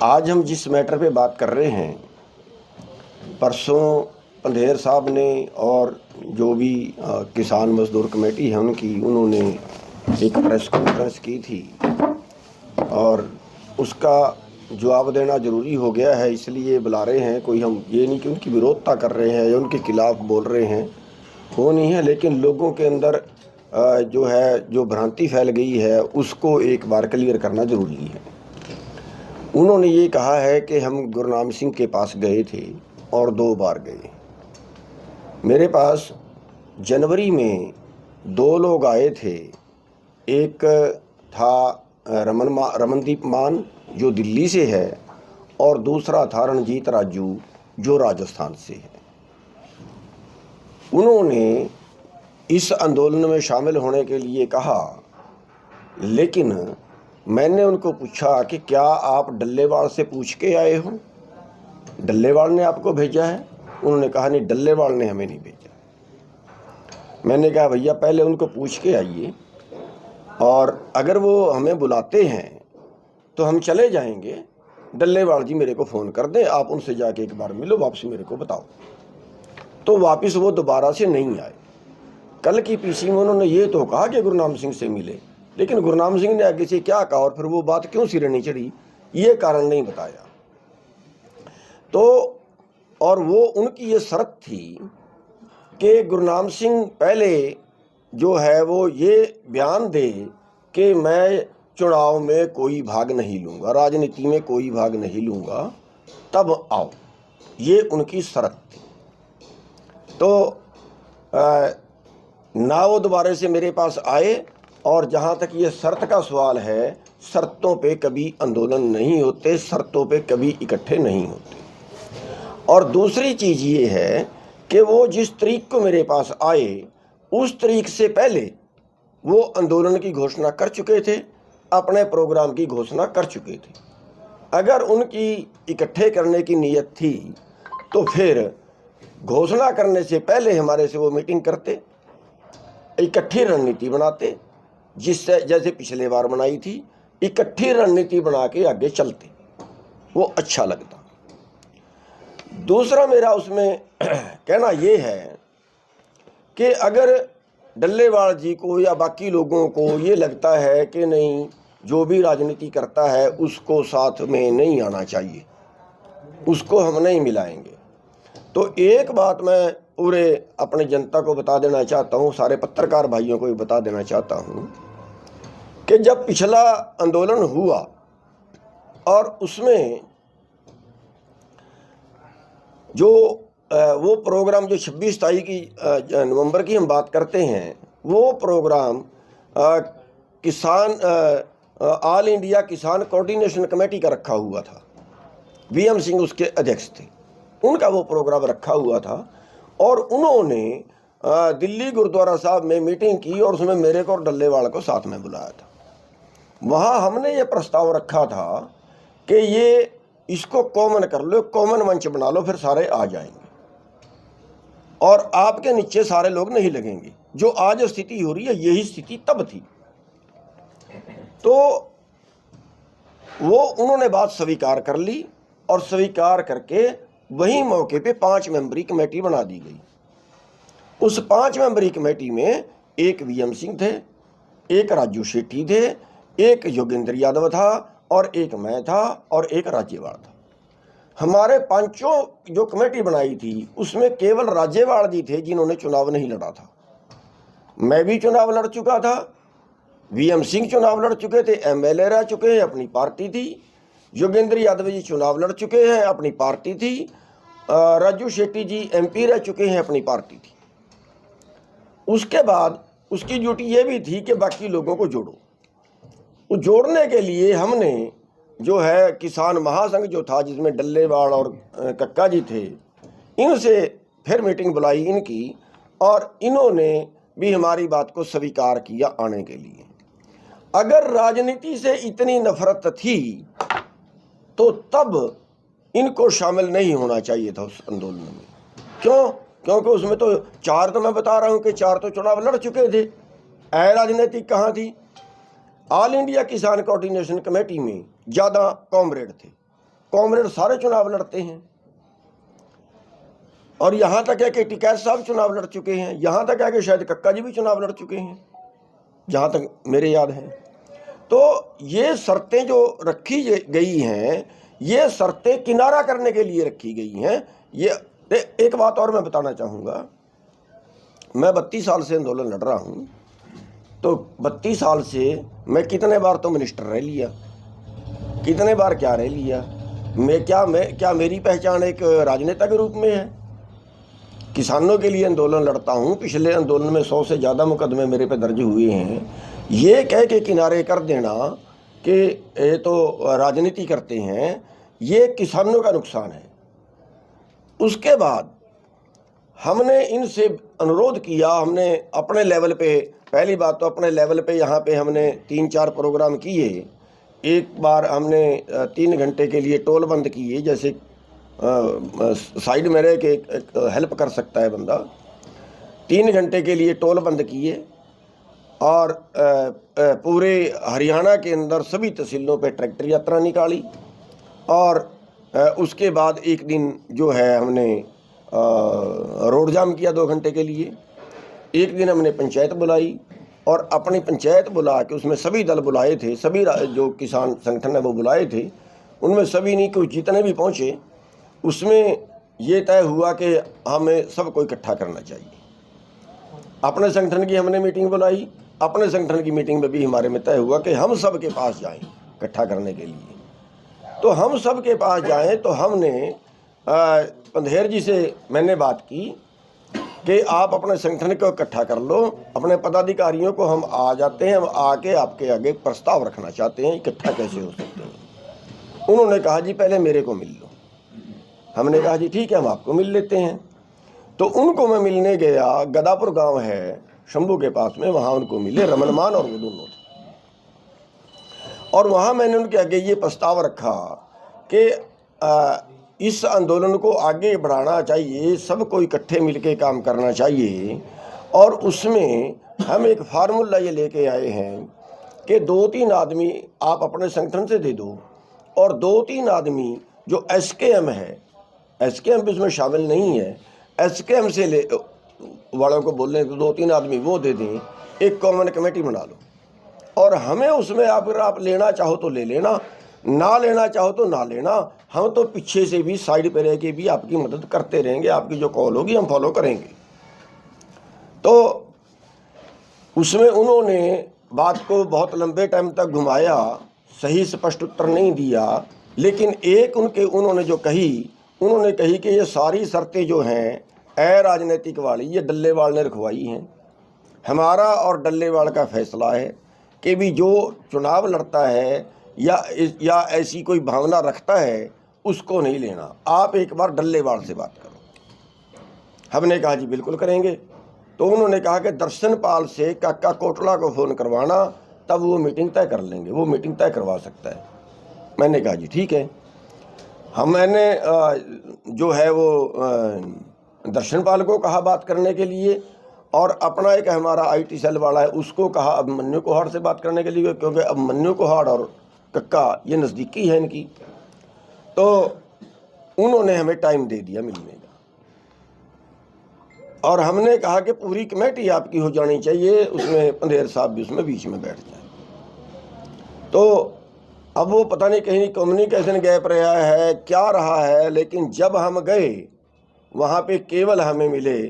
आज हम जिस मैटर पे बात कर रहे हैं, परसों पंधेर साहब ने और जो भी किसान मजदूर कमेटी है उन्होंने एक प्रेस कॉन्फ्रेंस की थी और उसका जवाब देना ज़रूरी हो गया है, इसलिए बुला रहे हैं। कोई हम ये नहीं कि उनकी विरोधता कर रहे हैं या उनके खिलाफ बोल रहे हैं, वो नहीं है। लेकिन लोगों के अंदर जो भ्रांति फैल गई है उसको एक बार क्लियर करना ज़रूरी है। उन्होंने ये कहा है कि हम गुरनाम सिंह के पास गए थे और 2 बार गए। मेरे पास जनवरी में 2 लोग आए थे। एक था रमनदीप मान जो दिल्ली से है और दूसरा था रणजीत राजू जो राजस्थान से है। उन्होंने इस आंदोलन में शामिल होने के लिए कहा, लेकिन मैंने उनको पूछा कि क्या आप डल्लेवाल से पूछ के आए हो? डल्लेवाल ने आपको भेजा है? उन्होंने कहा नहीं, डल्लेवाल ने हमें नहीं भेजा। मैंने कहा भैया पहले उनको पूछ के आइए और अगर वो हमें बुलाते हैं तो हम चले जाएंगे। डल्लेवाल जी मेरे को फ़ोन कर दें, आप उनसे जाके एक बार मिलो, वापस मेरे को बताओ। तो वापस वो दोबारा से नहीं आए। कल की पीसी में उन्होंने ये तो कहा कि गुरनाम सिंह से मिले, लेकिन गुरनाम सिंह ने आगे से क्या कहा और फिर वो बात क्यों सिरे नहीं चढ़ी, ये कारण नहीं बताया। तो और वो उनकी ये शर्त थी कि गुरनाम सिंह पहले जो है वो ये बयान दे कि मैं चुनाव में कोई भाग नहीं लूँगा, राजनीति में कोई भाग नहीं लूँगा, तब आओ। ये उनकी शर्त थी। तो ना वो दोबारा से मेरे पास आए। और जहाँ तक ये शर्त का सवाल है, शर्तों पे कभी आंदोलन नहीं होते, शर्तों पे कभी इकट्ठे नहीं होते। और दूसरी चीज़ ये है कि वो जिस तारीख को मेरे पास आए उस तारीख से पहले वो आंदोलन की घोषणा कर चुके थे, अपने प्रोग्राम की घोषणा कर चुके थे। अगर उनकी इकट्ठे करने की नीयत थी तो फिर घोषणा करने से पहले हमारे से वो मीटिंग करते, इकट्ठी रणनीति बनाते, जिससे जैसे पिछले बार बनाई थी, इकट्ठी रणनीति बना के आगे चलते, वो अच्छा लगता। दूसरा मेरा उसमें कहना ये है कि अगर डल्लेवाल जी को या बाकी लोगों को ये लगता है कि नहीं, जो भी राजनीति करता है उसको साथ में नहीं आना चाहिए, उसको हम नहीं मिलाएंगे, तो एक बात मैं पूरे अपने जनता को बता देना चाहता हूँ, सारे पत्रकार भाइयों को भी बता देना चाहता हूँ कि जब पिछला आंदोलन हुआ और उसमें जो वो प्रोग्राम जो 26 तारीख की नवंबर की हम बात करते हैं, वो प्रोग्राम किसान ऑल इंडिया किसान कोऑर्डिनेशन कमेटी का रखा हुआ था। वीएम सिंह उसके अध्यक्ष थे, उनका वो प्रोग्राम रखा हुआ था और उन्होंने दिल्ली गुरुद्वारा साहब में मीटिंग की और उसमें मेरे को और डल्लेवाल को साथ में बुलाया था। वहाँ हमने ये प्रस्ताव रखा था कि ये इसको कॉमन कर लो, कॉमन मंच बना लो, फिर सारे आ जाएंगे और आपके नीचे सारे लोग नहीं लगेंगे। जो आज स्थिति हो रही है यही स्थिति तब थी। तो वो उन्होंने बात स्वीकार कर ली और स्वीकार करके वही मौके पे 5 मेंबरी कमेटी बना दी गई। उस 5 मेंबरी कमेटी में एक वीएम सिंह थे, एक राजू शेट्टी थे, एक योगेंद्र यादव था और एक मैं था और एक राज्यवाल था। हमारे पांचों जो कमेटी बनाई थी उसमें केवल राज्यवाल जी थे जिन्होंने चुनाव नहीं लड़ा था। मैं भी चुनाव लड़ चुका था, वीएम सिंह चुनाव लड़ चुके थे, एमएलए रह चुके हैं, अपनी पार्टी थी। योगेंद्र यादव जी चुनाव लड़ चुके हैं, अपनी पार्टी थी। राजू शेट्टी जी एमपी रह चुके हैं, अपनी पार्टी थी। उसके बाद उसकी ड्यूटी ये भी थी कि बाकी लोगों को जोड़ो। उस जोड़ने के लिए हमने जो है किसान महासंघ जो था, जिसमें डल्लेवाल और कक्का जी थे, इनसे फिर मीटिंग बुलाई इनकी और इन्होंने भी हमारी बात को स्वीकार किया आने के लिए। अगर राजनीति से इतनी नफरत थी तो तब इनको शामिल नहीं होना चाहिए था उस आंदोलन में। क्यों? क्योंकि उसमें तो 4 तो मैं बता रहा हूँ कि 4 तो चुनाव लड़ चुके थे। राजनीतिक कहाँ थी? ऑल इंडिया किसान कोऑर्डिनेशन कमेटी में ज़्यादा कॉमरेड थे, कॉमरेड सारे चुनाव लड़ते हैं, और यहाँ तक है कि टिकैत साहब चुनाव लड़ चुके हैं, यहाँ तक है कि शायद कक्का जी भी चुनाव लड़ चुके हैं, जहाँ तक मेरे याद है। तो ये शर्तें जो रखी गई हैं, ये शर्तें किनारा करने के लिए रखी गई हैं। ये एक बात और मैं बताना चाहूँगा, मैं 32 साल से आंदोलन लड़ रहा हूँ, तो 32 साल से मैं कितने बार तो मिनिस्टर रह लिया, कितने बार क्या रह लिया। क्या मेरी पहचान एक राजनेता के रूप में है? किसानों के लिए आंदोलन लड़ता हूँ, पिछले आंदोलन में 100 से ज़्यादा मुकदमे मेरे पे दर्ज हुए हैं। ये कह के किनारे कर देना कि ये तो राजनीति करते हैं, ये किसानों का नुकसान है। उसके बाद हमने इनसे अनुरोध किया, हमने अपने लेवल पे, पहली बात तो अपने लेवल पे यहाँ पे हमने 3-4 प्रोग्राम किए। एक बार हमने 3 घंटे के लिए टोल बंद किए, जैसे साइड में रह के हेल्प कर सकता है बंदा। 3 घंटे के लिए टोल बंद किए, और पूरे हरियाणा के अंदर सभी तहसीलों पे ट्रैक्टर यात्रा निकाली। और उसके बाद एक दिन जो है हमने रोड जाम किया 2 घंटे के लिए। एक दिन हमने पंचायत बुलाई, और अपनी पंचायत बुला के उसमें सभी दल बुलाए थे, सभी जो किसान संगठन है वो बुलाए थे। उनमें सभी नहीं, कुछ जितने भी पहुँचे, उसमें ये तय हुआ कि हमें सबको इकट्ठा करना चाहिए। अपने संगठन की हमने मीटिंग बुलाई, अपने संगठन की मीटिंग में भी हमारे में तय हुआ कि हम सब के पास जाएं इकट्ठा करने के लिए। तो हम सब के पास जाएं, तो हमने पंधेर जी से मैंने बात की कि आप अपने संगठन को इकट्ठा कर लो, अपने पदाधिकारियों को हम आ जाते हैं, हम आके आपके आगे प्रस्ताव रखना चाहते हैं, इकट्ठा कैसे हो सकते हैं। उन्होंने कहा जी पहले मेरे को मिल लो। हमने कहा जी ठीक है, हम आपको मिल लेते हैं। तो उनको मैं मिलने गया, गदापुर गांव है शंभू के पास में, वहाँ उनको मिले, रमनमान और वो दोनों थे। और वहाँ मैंने उनके आगे ये प्रस्ताव रखा कि इस आंदोलन को आगे बढ़ाना चाहिए, सबको इकट्ठे मिलके काम करना चाहिए। और उसमें हम एक फार्मूला ये लेके आए हैं कि 2-3 आदमी आप अपने संगठन से दे दो, और 2-3 आदमी जो SKM है, SKM भी उसमें शामिल नहीं है, SKM से ले वालों को बोल रहे हैं तो 2-3 आदमी वो दे दें, एक कॉमन कमेटी बना लो। और हमें उसमें अगर आप लेना चाहो तो ले लेना, ना लेना चाहो तो ना लेना। हम तो पीछे से भी साइड पे रह के भी आपकी मदद करते रहेंगे, आपकी जो कॉल होगी हम फॉलो करेंगे। तो उसमें उन्होंने बात को बहुत लंबे टाइम तक घुमाया, सही स्पष्ट उत्तर नहीं दिया। लेकिन एक उन्होंने जो कही, उन्होंने कही कि ये सारी शर्तें जो हैं अराजनीतिक वाली, ये डल्लेवाल ने रखवाई हैं। हमारा और डल्लेवाल का फैसला है कि भी जो चुनाव लड़ता है या ऐसी कोई भावना रखता है, उसको नहीं लेना। आप एक बार डल्लेवाल से बात करो। हमने कहा जी बिल्कुल करेंगे। तो उन्होंने कहा कि दर्शनपाल से काका कोटला को फ़ोन करवाना, तब वो मीटिंग तय कर लेंगे, वो मीटिंग तय करवा सकता है। मैंने कहा जी ठीक है। मैंने जो है वो दर्शनपाल को कहा बात करने के लिए, और अपना एक हमारा IT सेल वाला है उसको कहा अभिमन्यु कोहाड़ से बात करने के लिए, क्योंकि अभिमन्यु कोहाड़ और कक्का ये नज़दीकी है इनकी। तो उन्होंने हमें टाइम दे दिया मिलने का, और हमने कहा कि पूरी कमेटी आपकी हो जानी चाहिए, उसमें पंधेर साहब भी उसमें बीच में बैठ जाए। तो अब वो पता नहीं कहीं कम्युनिकेशन गैप रहा है, क्या रहा है, लेकिन जब हम गए वहाँ पे केवल हमें मिले,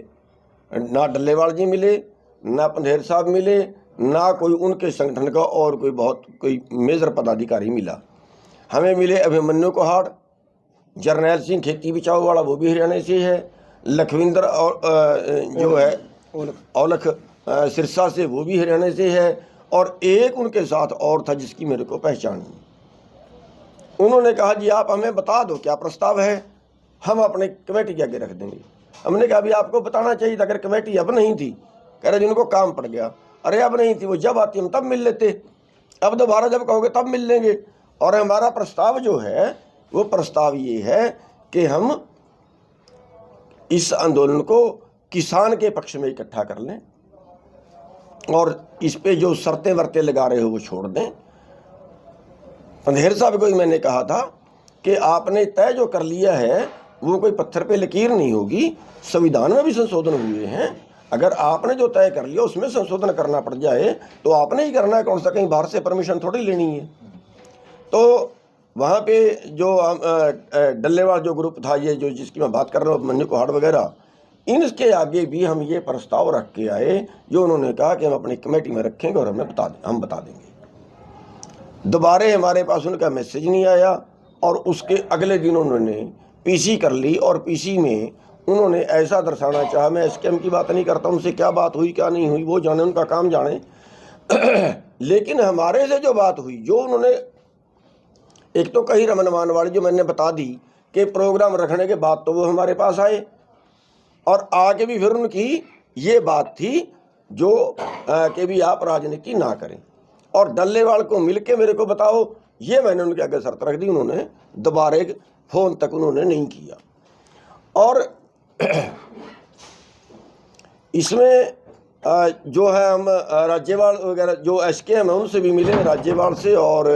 ना डल्लेवाल जी मिले, ना पंधेर साहब मिले, ना कोई उनके संगठन का और कोई मेजर पदाधिकारी मिला। हमें मिले अभिमन्यु कोहाड़, जरनैल सिंह खेती बचाओ वाला वो भी हरियाणा से है, लखविंदर और जो है औलख सिरसा से वो भी हरियाणा से है, और एक उनके साथ और था जिसकी मेरे को पहचान नहीं। उन्होंने कहा जी आप हमें बता दो क्या प्रस्ताव है, हम अपने कमेटी के आगे रख देंगे। हमने कहा अभी आपको बताना चाहिए था, अगर कमेटी अब नहीं थी। कह रहे जिनको काम पड़ गया। अरे अब नहीं थी, वो जब आती हम तब मिल लेते, अब दोबारा जब कहोगे तब मिल लेंगे। और हमारा प्रस्ताव जो है वो प्रस्ताव ये है कि हम इस आंदोलन को किसान के पक्ष में इकट्ठा कर लें, और इस पे जो शर्तें वर्तें लगा रहे हो वो छोड़ दें। पंधेर साहब को ही मैंने कहा था कि आपने तय जो कर लिया है वो कोई पत्थर पे लकीर नहीं होगी। संविधान में भी संशोधन हुए हैं, अगर आपने जो तय कर लिया उसमें संशोधन करना पड़ जाए तो आपने ही करना है, कौन सा कहीं बाहर से परमिशन थोड़ी लेनी है। तो वहाँ पे जो डल्लेवाल जो ग्रुप था, ये जो जिसकी मैं बात कर रहा हूँ, मन्नू कुहाड़ वगैरह, इनके आगे भी हम ये प्रस्ताव रख के आए, जो उन्होंने कहा कि हम अपनी कमेटी में रखेंगे और हम बता देंगे। दोबारा हमारे पास उनका मैसेज नहीं आया और उसके अगले दिन उन्होंने पीसी कर ली और पीसी में उन्होंने ऐसा दर्शाना चाहा, मैं एसकेएम की बात नहीं करता, उनसे क्या बात हुई क्या नहीं हुई वो जाने, उनका काम जाने लेकिन हमारे से जो बात हुई, जो उन्होंने एक तो कही रमन मानवाड़ी, जो मैंने बता दी कि प्रोग्राम रखने के बाद तो वो हमारे पास आए और आगे भी फिर उनकी ये बात थी जो कि भी आप राजनीति ना करें और डल्लेवाल को मिलके मेरे को बताओ, ये मैंने उनके आगे शर्त रख दी। उन्होंने दोबारा फ़ोन तक उन्होंने नहीं किया। और इसमें जो है हम राज्यपाल वगैरह जो एसकेएम है उनसे भी मिले, राज्यपाल से और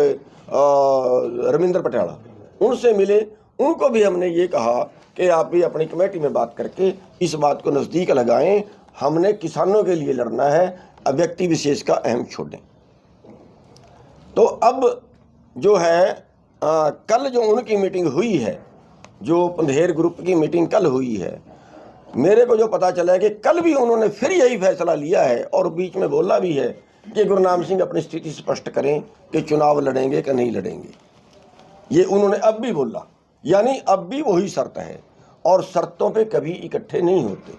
रविंद्र पटियाला उनसे मिले। उनको भी हमने ये कहा कि आप भी अपनी कमेटी में बात करके इस बात को नज़दीक लगाएं, हमने किसानों के लिए लड़ना है, व्यक्ति विशेष का अहम छोड़ें। तो अब जो है कल जो उनकी मीटिंग हुई है, जो पंधेर ग्रुप की मीटिंग कल हुई है, मेरे को जो पता चला है कि कल भी उन्होंने फिर यही फैसला लिया है और बीच में बोला भी है कि गुरनाम सिंह अपनी स्थिति स्पष्ट करें कि चुनाव लड़ेंगे कि नहीं लड़ेंगे। ये उन्होंने अब भी बोला, यानी अब भी वही शर्त है और शर्तों पे कभी इकट्ठे नहीं होते।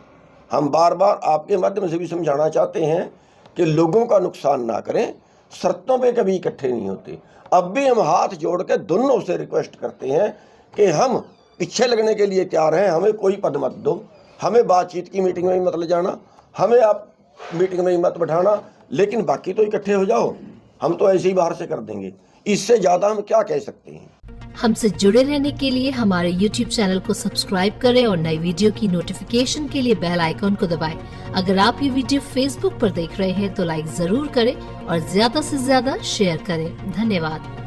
हम बार बार आपके माध्यम से भी समझाना चाहते हैं कि लोगों का नुकसान ना करें, शर्तों पे कभी इकट्ठे नहीं होते। अब भी हम हाथ जोड़ के दोनों से रिक्वेस्ट करते हैं कि हम पीछे लगने के लिए तैयार हैं, हमें कोई पद मत दो, हमें बातचीत की मीटिंग में मत ले जाना, हमें आप मीटिंग में मत बैठाना, लेकिन बाकी तो इकट्ठे हो जाओ, हम तो ऐसे ही बाहर से कर देंगे। इससे ज़्यादा हम क्या कह सकते हैं। हमसे जुड़े रहने के लिए हमारे YouTube चैनल को सब्सक्राइब करें और नई वीडियो की नोटिफिकेशन के लिए बेल आइकॉन को दबाएं। अगर आप ये वीडियो Facebook पर देख रहे हैं तो लाइक जरूर करें और ज्यादा से ज्यादा शेयर करें। धन्यवाद।